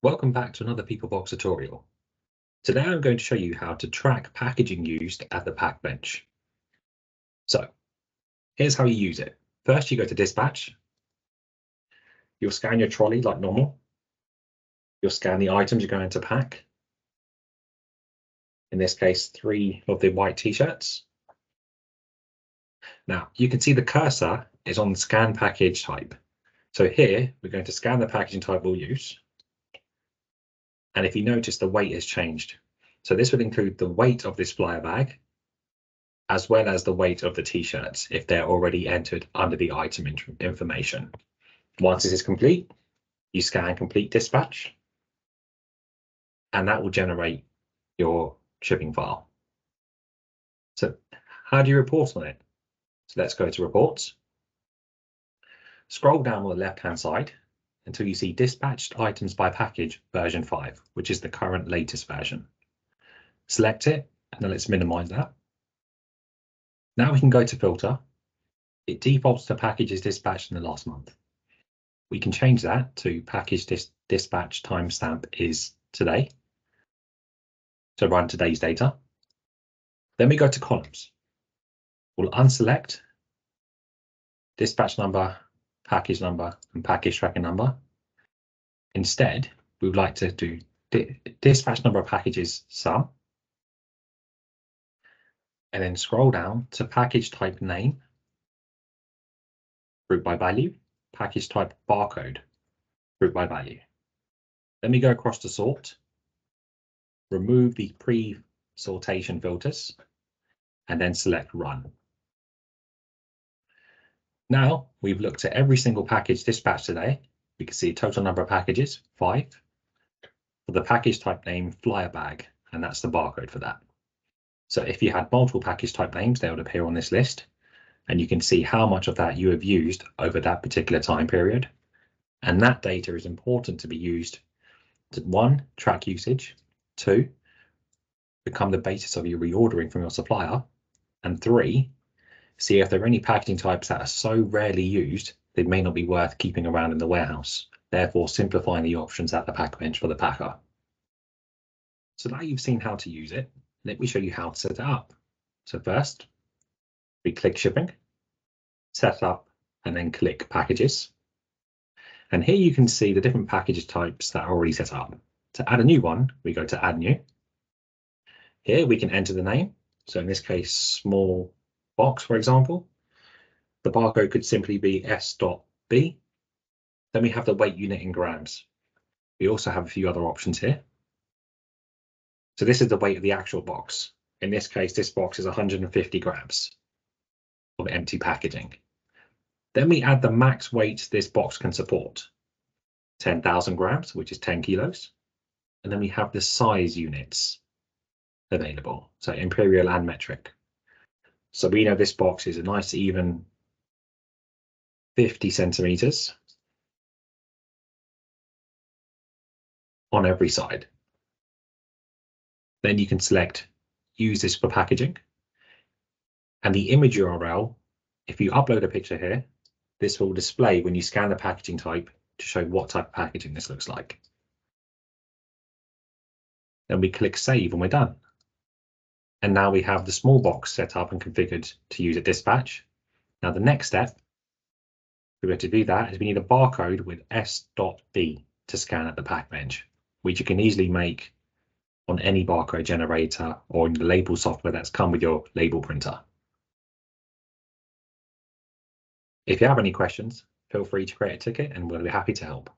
Welcome back to another Peoplevox tutorial. Today I'm going to show you how to track packaging used at the pack bench. So here's how you use it. First, you go to dispatch. You'll scan your trolley like normal. You'll scan the items you're going to pack. In this case, 3 of the white t-shirts. Now you can see the cursor is on the scan package type. So here we're going to scan the packaging type we'll use. And if you notice, the weight has changed. So this would include the weight of this flyer bag, as well as the weight of the t-shirts if they're already entered under the item information. Once this is complete, you scan complete dispatch, and that will generate your shipping file. So how do you report on it? So let's go to reports. Scroll down on the left-hand side until you see dispatched items by package version 5, which is the current latest version. Select it, and then let's minimize that. Now we can go to filter. It defaults to packages dispatched in the last month. We can change that to package dispatch timestamp is today, to run today's data. Then we go to columns. We'll unselect dispatch number, package number, and package tracking number. Instead, we would like to do dispatch number of packages sum, and then scroll down to package type name, group by value, package type barcode, group by value. Then we go across to sort, remove the pre-sortation filters, and then select run. Now we've looked at every single package dispatched today. We can see total number of packages, 5. For the package type name, flyer bag, and that's the barcode for that. So if you had multiple package type names, they would appear on this list, and you can see how much of that you have used over that particular time period. And that data is important to be used to 1, track usage, 2, become the basis of your reordering from your supplier, and 3, see if there are any packaging types that are so rarely used they may not be worth keeping around in the warehouse, therefore simplifying the options at the pack bench for the packer. So now you've seen how to use it, let me show you how to set it up. So first, we click shipping, set up, and then click packages. And here you can see the different packages types that are already set up. To add a new one, we go to add new. Here we can enter the name. So in this case, small box, for example. The barcode could simply be S.B. Then we have the weight unit in grams. We also have a few other options here. So this is the weight of the actual box. In this case, this box is 150 grams of empty packaging. Then we add the max weight this box can support, 10,000 grams, which is 10 kilos. And then we have the size units available, so imperial and metric. So we know this box is a nice even 50 centimeters on every side. Then you can select use this for packaging, and the image URL, if you upload a picture here, this will display when you scan the packaging type to show what type of packaging this looks like. Then we click save and we're done. And now we have the small box set up and configured to use at dispatch. Now the next step, we're going to do that, is we need a barcode with S.B to scan at the pack bench, which you can easily make on any barcode generator or in the label software that's come with your label printer. If you have any questions, feel free to create a ticket and we'll be happy to help.